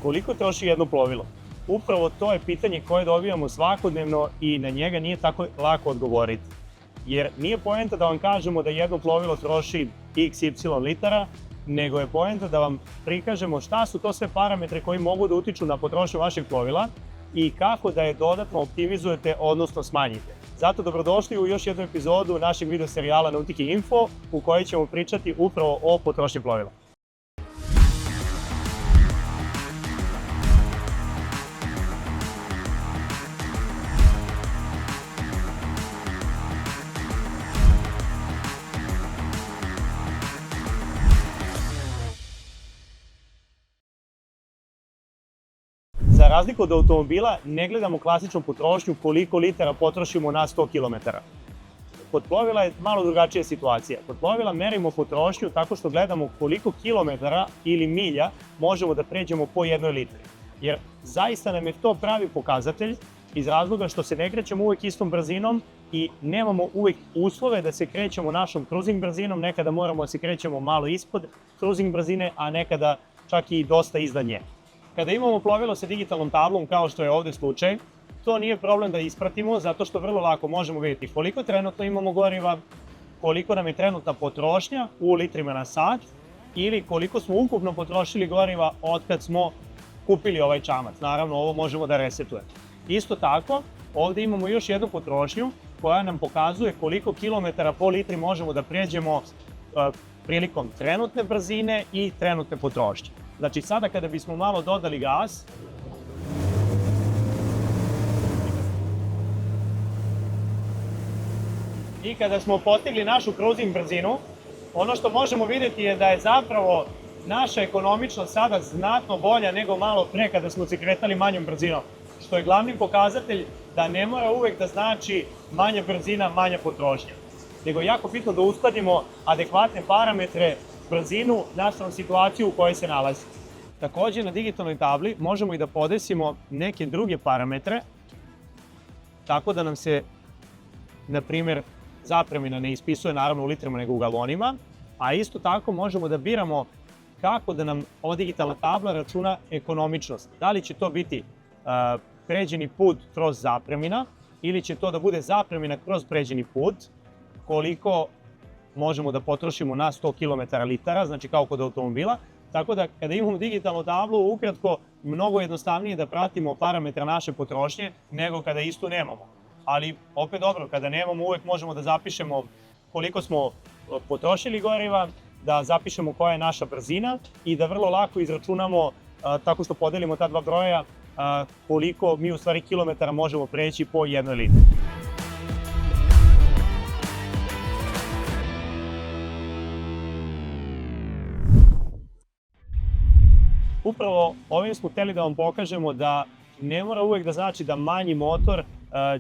Koliko troši jedno plovilo? Upravo to je pitanje koje dobijamo svakodnevno i na njega nije tako lako odgovoriti. Jer nije poenta da vam kažemo da jedno plovilo troši XY litara, nego je poenta da vam prikažemo šta su to sve parametre koji mogu da utiču na potrošnju vašeg plovila i kako da je dodatno optimizujete, odnosno smanjite. Zato dobrodošli u još jednu epizodu našeg video serijala Nautike Info u kojoj ćemo pričati upravo o potrošnji plovila. Za razliku od automobila, ne gledamo klasičnu potrošnju koliko litara potrošimo na 100 km. Kod plovila je malo drugačija situacija. Kod plovila merimo potrošnju tako što gledamo koliko kilometara ili milja možemo da pređemo po jednoj litri. Jer zaista nam je to pravi pokazatelj iz razloga što se ne krećemo uvek istom brzinom i nemamo uvek uslove da se krećemo našom cruising brzinom. Nekada moramo da se krećemo malo ispod cruising brzine, a nekada čak i dosta iznad nje. Kada imamo plovilo sa digitalnom tablom, kao što je ovde slučaj, to nije problem da ispratimo, zato što vrlo lako možemo vidjeti koliko trenutno imamo goriva, koliko nam je trenutna potrošnja u litrima na sat ili koliko smo ukupno potrošili goriva od kad smo kupili ovaj čamac. Naravno, ovo možemo da resetujemo. Isto tako, ovde imamo još jednu potrošnju koja nam pokazuje koliko kilometara po litri možemo da pređemo prilikom trenutne brzine i trenutne potrošnje. Znači sada kada bismo malo dodali gas, i kada smo postigli našu cruising brzinu, ono što možemo vidjeti je da je zapravo naša ekonomičnost sada znatno bolja nego malo pre kada smo se kretali manjom brzinom. Što je glavni pokazatelj da ne mora uvek da znači manja brzina, manja potrošnja. Nego je jako bitno da uskladimo adekvatne parametre, brzinu, nastavnu situaciju u kojoj se nalazi. Takođe na digitalnoj tabli možemo i da podesimo neke druge parametre, tako da nam se, na primer, zapremina ne ispisuje naravno u litrama nego u galonima, a isto tako možemo da biramo kako da nam ova digitalna tabla računa ekonomičnost. Da li će to biti pređeni put kroz zapremina ili će to da bude zapremina kroz pređeni put, koliko možemo da potrošimo na 100 km litara, znači kao kod automobila. Tako da kada imamo digitalnu tablu, ukratko, mnogo jednostavnije da pratimo parametre naše potrošnje nego kada istu nemamo. Ali opet dobro, kada nemamo uvek možemo da zapišemo koliko smo potrošili goriva, da zapišemo koja je naša brzina i da vrlo lako izračunamo tako što podelimo ta dva broja koliko mi u stvari kilometara možemo preći po jednoj litri. Upravo ovim smo hteli da vam pokažemo da ne mora uvek da znači da manji motor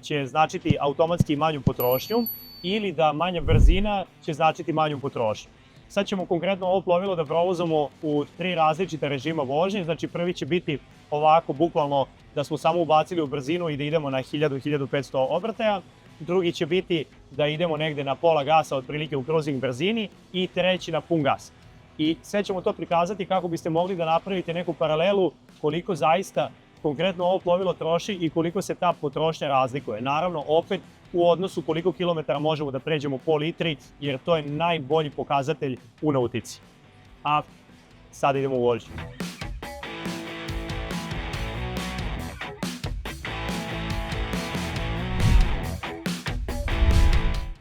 će značiti automatski manju potrošnju ili da manja brzina će značiti manju potrošnju. Sad ćemo konkretno ovo plovilo da provozamo u 3 različita režima vožnje. Znači prvi će biti ovako bukvalno da smo samo ubacili u brzinu i da idemo na 1000-1500 obrtaja. Drugi će biti da idemo negde na pola gasa otprilike u cruising brzini i treći na pun gas. I sve ćemo to prikazati kako biste mogli da napravite neku paralelu koliko zaista konkretno ovo plovilo troši i koliko se ta potrošnja razlikuje. Naravno, opet u odnosu koliko kilometara možemo da pređemo po litri, jer to je najbolji pokazatelj u nautici. A sada idemo u vožnju.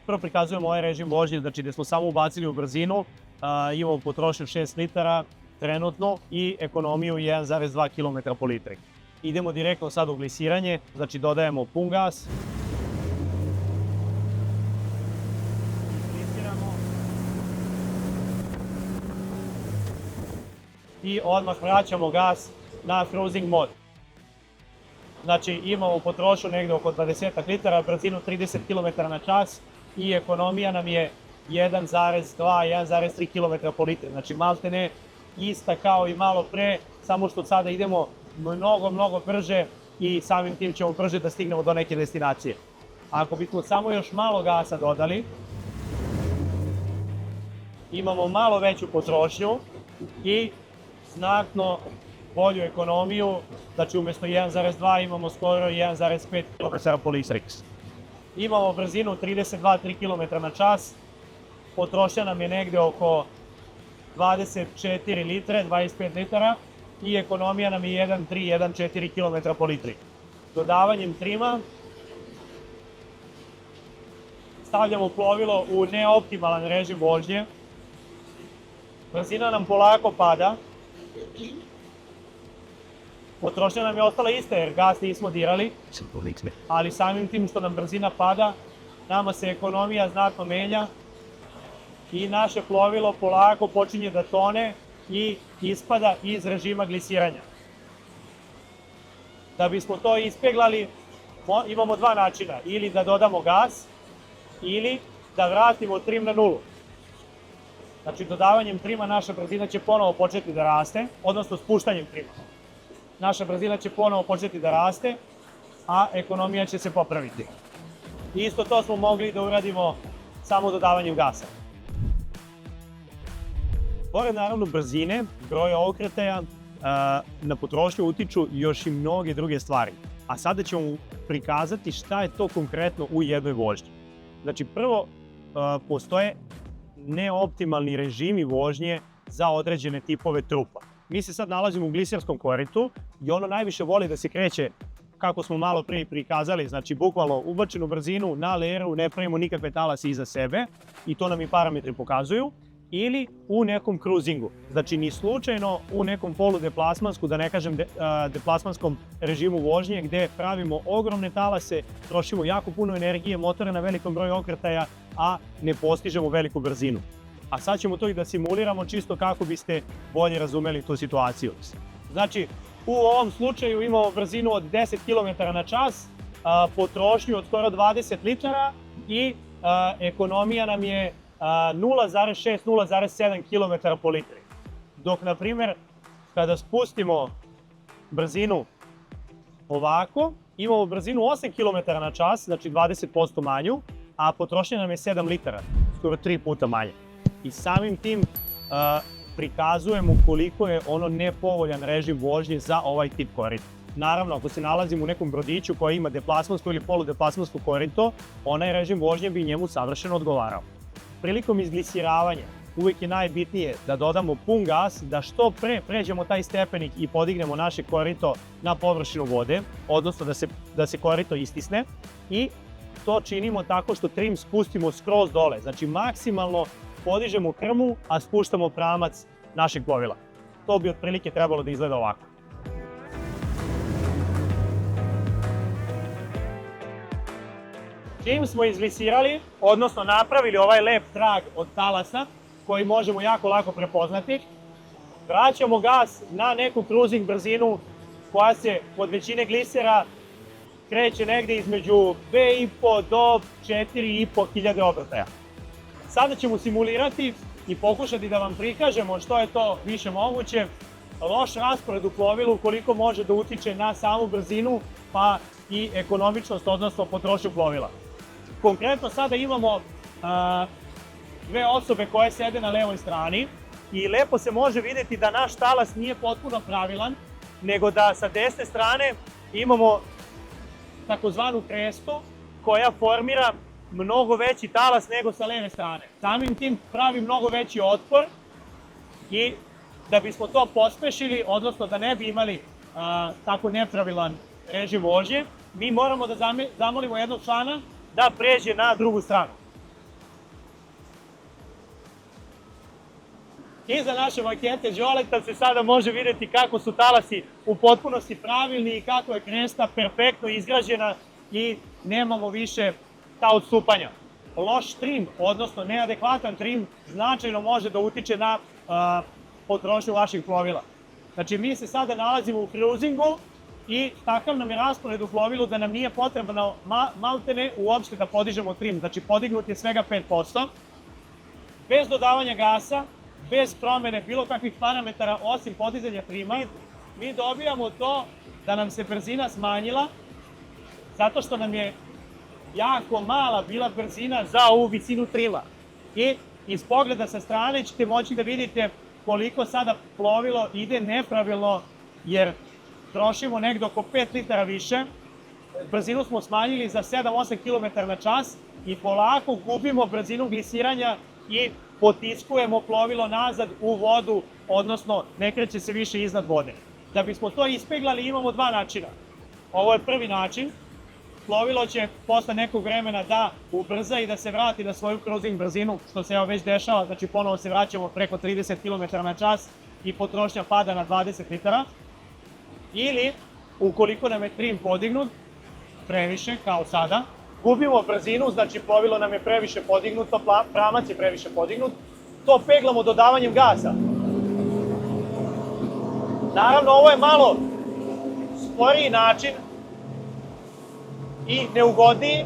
Prvo prikazujemo ovaj režim vožnje, znači gde smo samo ubacili u brzinu, imamo potrošnju 6 litara trenutno i ekonomiju 1,2 km po litri. Idemo direktno sad u glisiranje, znači dodajemo pun gas. Glisiramo. I odmah vraćamo gas na cruising mod. Znači imamo potrošnju negde oko 20 litara, brzinu 30 km na čas i ekonomija nam je 1,2-1,3 km po litri. Znači malte ne ista kao i malo pre, samo što sada idemo mnogo brže i samim tim ćemo brže da stignemo do neke destinacije. Ako bismo samo još malo gasa dodali, imamo malo veću potrošnju i znatno bolju ekonomiju, znači umjesto 1,2 imamo skoro 1,5 km po litri. Imamo brzinu 32-3 km na čas, potrošnja nam je negde oko 24 litre, 25 litara i ekonomija nam je 1,3-1,4 km po litri. Dodavanjem trima stavljamo plovilo u neoptimalan režim vožnje, brzina nam polako pada, potrošnja nam je ostala ista jer gas nismo dirali, ali samim tim što nam brzina pada, nama se ekonomija znatno menja i naše plovilo polako počinje da tone i ispada iz režima glisiranja. Da bismo to ispeglali, imamo dva načina, ili da dodamo gas, ili da vratimo trim na nulu. Znači, dodavanjem trima naša brzina će ponovo početi da raste, odnosno spuštanjem trima. Naša brzina će ponovo početi da raste, a ekonomija će se popraviti. Isto to smo mogli da uradimo samo dodavanjem gasa. Pored naravno brzine, broja okretaja, na potrošnju utiču još i mnoge druge stvari. A sada ćemo prikazati šta je to konkretno u jednoj vožnji. Znači, prvo, postoje neoptimalni režimi vožnje za određene tipove trupa. Mi se sad nalazimo u gliserskom koritu i ono najviše voli da se kreće, kako smo malo prije prikazali, znači bukvalno ubačenu brzinu na leru, ne pravimo nikakve talase iza sebe i to nam i parametri pokazuju, ili u nekom cruisingu. Znači, ni slučajno u nekom poludeplasmansku, da ne kažem deplasmanskom režimu vožnje, gde pravimo ogromne talase, trošimo jako puno energije, motore na velikom broju okretaja, a ne postižemo veliku brzinu. A sad ćemo to i da simuliramo čisto kako biste bolje razumeli tu situaciju. Znači, u ovom slučaju imamo brzinu od 10 km na čas, potrošnju od skoro 20 litara i ekonomija nam je 0,6-0,7 km po litri. Dok, na primjer, kada spustimo brzinu ovako, imamo brzinu 8 km na čas, znači 20% manju, a potrošnja nam je 7 litara, skoro 3 puta manje. I samim tim prikazujemo koliko je ono nepovoljan režim vožnje za ovaj tip korita. Naravno, ako se nalazimo u nekom brodiću koji ima deplasmansko ili poludeplasmansko korito, onaj režim vožnje bi njemu savršeno odgovarao. Prilikom izglisiravanja uvijek je najbitnije da dodamo pun gas, da što pre pređemo taj stepenik i podignemo naše korito na površinu vode, odnosno da se korito istisne, i to činimo tako što trim spustimo skroz dole, znači maksimalno podižemo krmu, a spuštamo pramac našeg plovila. To bi otprilike trebalo da izgleda ovako. Čim smo izglisirali, odnosno napravili ovaj lep trag od talasa, koji možemo jako lako prepoznati, vraćamo gas na neku cruising brzinu koja se kod većine glisera kreće negde između 2,5 do 4,5 hiljade obrtaja. Sada ćemo simulirati i pokušati da vam prikažemo što je to više moguće, loš raspored u plovilu, koliko može da utiče na samu brzinu, pa i ekonomičnost, odnosno potrošnju plovila. Konkretno sada imamo dve osobe koje sede na levoj strani i lepo se može vidjeti da naš talas nije potpuno pravilan, nego da sa desne strane imamo takozvanu krestu koja formira mnogo veći talas nego sa leve strane. Samim tim pravi mnogo veći otpor i da bismo to pospešili, odnosno da ne bi imali tako nepravilan režim vožnje, mi moramo da zamolimo jednog člana da pređe na drugu stranu. Iza naše makete Đoleta se sada može vidjeti kako su talasi u potpunosti pravilni i kako je kresta perfektno izgrađena i nemamo više ta odstupanja. Loš trim, odnosno neadekvatan trim, značajno može da utiče na potrošnju vaših plovila. Znači, mi se sada nalazimo u cruisingu i takav nam je raspored u plovilu da nam nije potrebno maltene uopšte da podižemo trim. Znači, podignut je svega 5%, bez dodavanja gasa, bez promene bilo kakvih parametara osim podizanja trima, mi dobijamo to da nam se brzina smanjila zato što nam je jako mala bila brzina za ovu visinu trima. I iz pogleda sa strane ćete moći da vidite koliko sada plovilo ide nepravilno jer trošimo negde oko 5 litara više, brzinu smo smanjili za 7-8 km na čas i polako gubimo brzinu glisiranja i potiskujemo plovilo nazad u vodu, odnosno ne kreće se više iznad vode. Da bismo to ispeglali imamo dva načina. Ovo je prvi način. Plovilo će posle nekog vremena da ubrza i da se vrati na svoju cruising brzinu, što se evo već dešava, znači ponovo se vraćamo preko 30 km na čas i potrošnja pada na 20 litara. Ili, ukoliko nam je trim podignut, previše, kao sada, gubimo brzinu, znači plovilo nam je previše podignuto, pramac je previše podignut, to peglamo dodavanjem gasa. Naravno, ovo je malo sporiji način i neugodniji,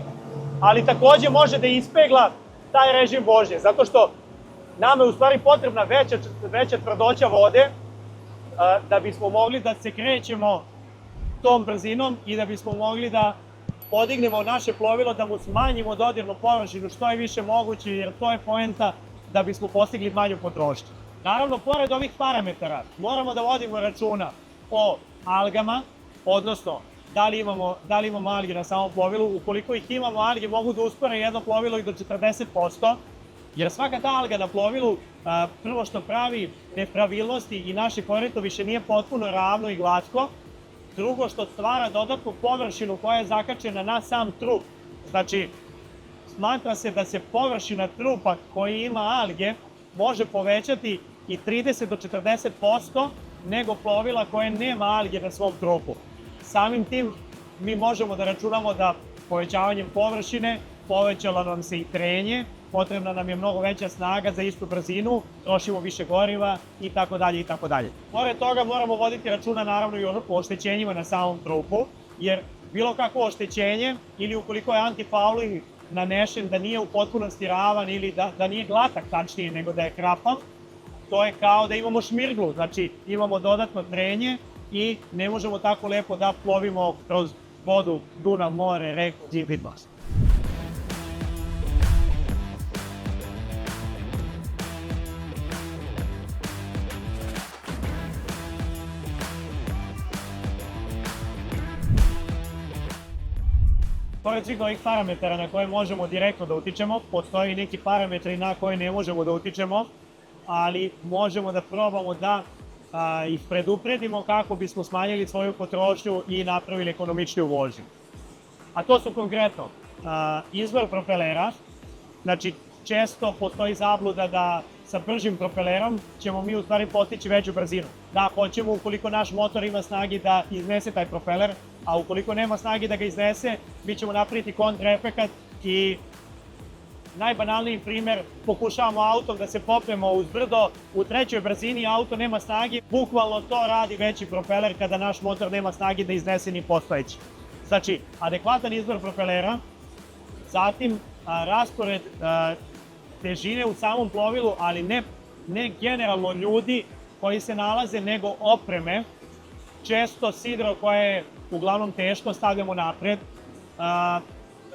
ali takođe može da ispegla taj režim vožnje, zato što nama je u stvari potrebna veća tvrdoća vode da bismo mogli da se krećemo tom brzinom i da bismo mogli da podignemo naše plovilo, da mu smanjimo dodirnu površinu što je više moguće, jer to je poenta da bismo postigli manju potrošnju. Naravno, pored ovih parametara, moramo da vodimo računa o algama, odnosno da li imamo alge na samom plovilu. Ukoliko ih imamo, alge mogu da uspore jedno plovilo i do 40%, jer svaka ta alga na plovilu prvo što pravi nepravilnosti i naše korito više nije potpuno ravno i glatko, drugo što stvara dodatnu površinu koja je zakačena na sam trup. Znači, smatra se da se površina trupa koji ima alge može povećati i 30 do 40% nego plovila koje nema alge na svom trupu. Samim tim mi možemo da računamo da povećavanjem površine povećalo nam se i trenje, potrebna nam je mnogo veća snaga za istu brzinu, trošimo više goriva i tako dalje i tako dalje. Pored toga moramo voditi računa naravno i o oštećenjima na samom trupu, jer bilo kakvo oštećenje ili ukoliko je antifouling nanešen da nije u potpunosti ravan ili da nije glatak tačnije nego da je krapav, to je kao da imamo šmirglu, znači imamo dodatno trenje i ne možemo tako lepo da plovimo kroz vodu, Dunav, more, reku, Vidmas. Pored svih ovih parametara na koje možemo direktno da utičemo, postoji neki parametri na koje ne možemo da utičemo, ali možemo da probamo da ih predupredimo kako bismo smanjili svoju potrošnju i napravili ekonomičniju vožnju. A to su konkretno izvor propelera, znači često postoji zabluda da sa bržim propelerom ćemo mi u stvari postići veću brzinu. Da, hoćemo ukoliko naš motor ima snagi da iznese taj propeler, a ukoliko nema snagi da ga iznese, mi ćemo napraviti kontraefekat i najbanalniji primer, pokušavamo autom da se popnemo uz brdo, u trećoj brzini auto nema snage, bukvalno to radi veći propeler kada naš motor nema snage da iznese ni postojeći. Znači, adekvatan izbor propelera, zatim raspored težine u samom plovilu, ali ne generalno ljudi koji se nalaze, nego opreme. Često sidro koje je uglavnom teško stavljamo napred,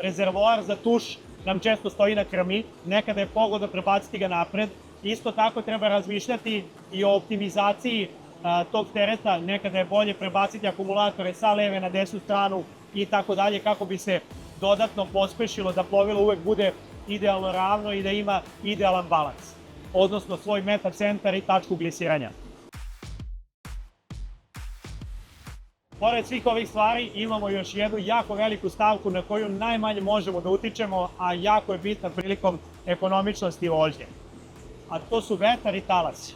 rezervoar za tuš nam često stoji na krmi, nekada je pogodno prebaciti ga napred. Isto tako treba razmišljati i o optimizaciji tog tereta, nekada je bolje prebaciti akumulatore sa leve na desnu stranu i tako dalje, kako bi se dodatno pospešilo da plovilo uvek bude idealno ravno i da ima idealan balans, odnosno svoj meta centar i tačku glisiranja. Pored svih ovih stvari imamo još jednu jako veliku stavku na koju najmanje možemo da utičemo, a jako je bitna prilikom ekonomičnosti vožnje. A to su vetar i talasi.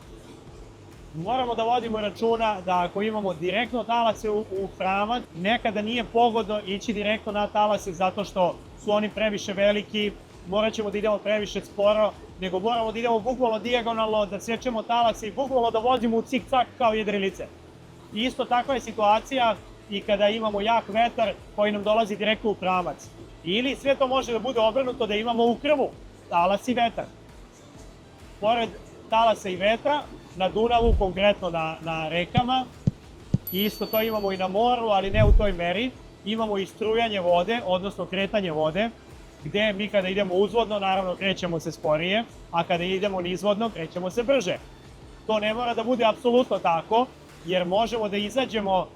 Moramo da vodimo računa da ako imamo direktno talase u pramac, nekada nije pogodno ići direktno na talase zato što su oni previše veliki, morat ćemo da idemo previše sporo, nego moramo da idemo bukvalno dijagonalno, da sečemo talase i bukvalno da vozimo u cik-cak kao jedrilice. Isto takva je situacija i kada imamo jak vetar koji nam dolazi direktno u pramac. Ili sve to može da bude obrnuto, da imamo u krmu talas i vetar. Pored talasa i vetra, na Dunavu, konkretno na rekama, isto to imamo i na moru, ali ne u toj meri, imamo i strujanje vode, odnosno kretanje vode, gde mi kada idemo uzvodno, naravno krećemo se sporije, a kada idemo nizvodno, krećemo se brže. To ne mora da bude apsolutno tako, jer možemo da izađemo,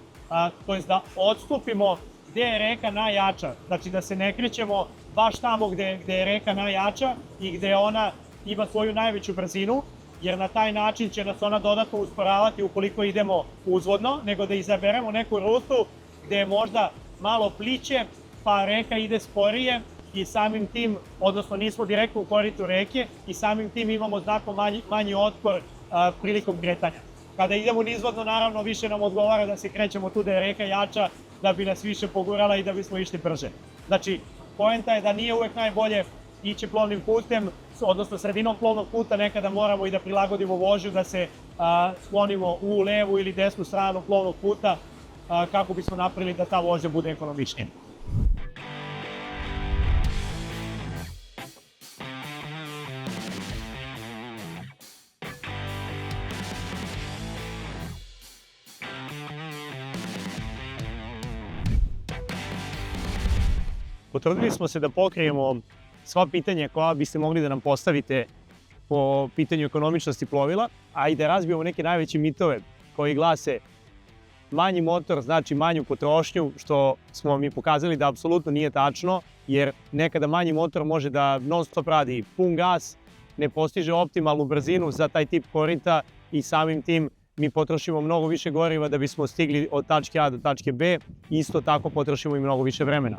to jest da odstupimo gde je reka najjača. Znači da se ne krećemo baš tamo gde je reka najjača i gde ona ima svoju najveću brzinu, jer na taj način će nas ona dodatno usporavati ukoliko idemo uzvodno, nego da izaberemo neku rutu gde je možda malo pliće, pa reka ide sporije i samim tim, odnosno nismo direktno u koritu reke i samim tim imamo znatno manji otpor prilikom kretanja. Kada idemo nizvodno, naravno, više nam odgovara da se krećemo tu da je reka jača, da bi nas više pogurala i da bismo išli brže. Znači, poenta je da nije uvek najbolje ići plovnim putem, odnosno sredinom plovnog puta nekada moramo i da prilagodimo vožnju, da se sklonimo u levu ili desnu stranu plovnog puta kako bismo napravili da ta vožnja bude ekonomičnija. Potrudili smo se da pokrijemo sva pitanja koja biste mogli da nam postavite po pitanju ekonomičnosti plovila, a i da razbijemo neke najveće mitove koji glase manji motor znači manju potrošnju, što smo mi pokazali da apsolutno nije tačno, jer nekada manji motor može da non stop radi pun gas, ne postiže optimalnu brzinu za taj tip korita i samim tim mi potrošimo mnogo više goriva da bismo stigli od tačke A do tačke B, isto tako potrošimo i mnogo više vremena.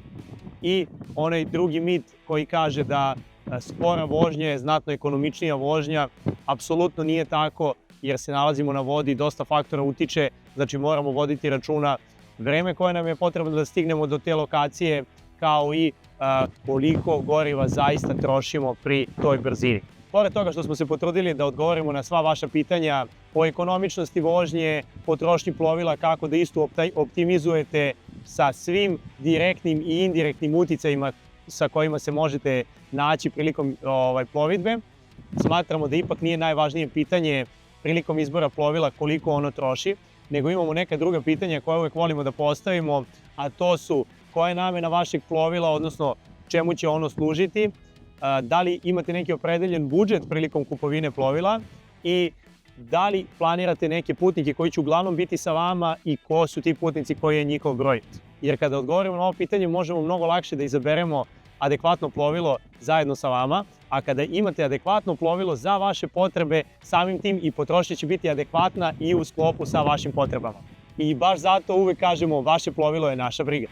I onaj drugi mit koji kaže da spora vožnja je znatno ekonomičnija vožnja, apsolutno nije tako, jer se nalazimo na vodi, dosta faktora utiče, znači moramo voditi računa vreme koje nam je potrebno da stignemo do te lokacije, kao i koliko goriva zaista trošimo pri toj brzini. Pored toga što smo se potrudili da odgovorimo na sva vaša pitanja o ekonomičnosti vožnje, potrošnji plovila, kako da istu optimizujete sa svim direktnim i indirektnim uticajima sa kojima se možete naći prilikom plovidbe, smatramo da ipak nije najvažnije pitanje prilikom izbora plovila koliko ono troši, nego imamo neka druga pitanja koja uvek volimo da postavimo, a to su koja je namena vašeg plovila, odnosno čemu će ono služiti, da li imate neki opredeljen budžet prilikom kupovine plovila i da li planirate neke putnike koji će uglavnom biti sa vama i ko su ti putnici, koji je njihov broj. Jer kada odgovorimo na ovo pitanje možemo mnogo lakše da izaberemo adekvatno plovilo zajedno sa vama, a kada imate adekvatno plovilo za vaše potrebe, samim tim i potrošnja će biti adekvatna i u sklopu sa vašim potrebama. I baš zato uvek kažemo, vaše plovilo je naša briga.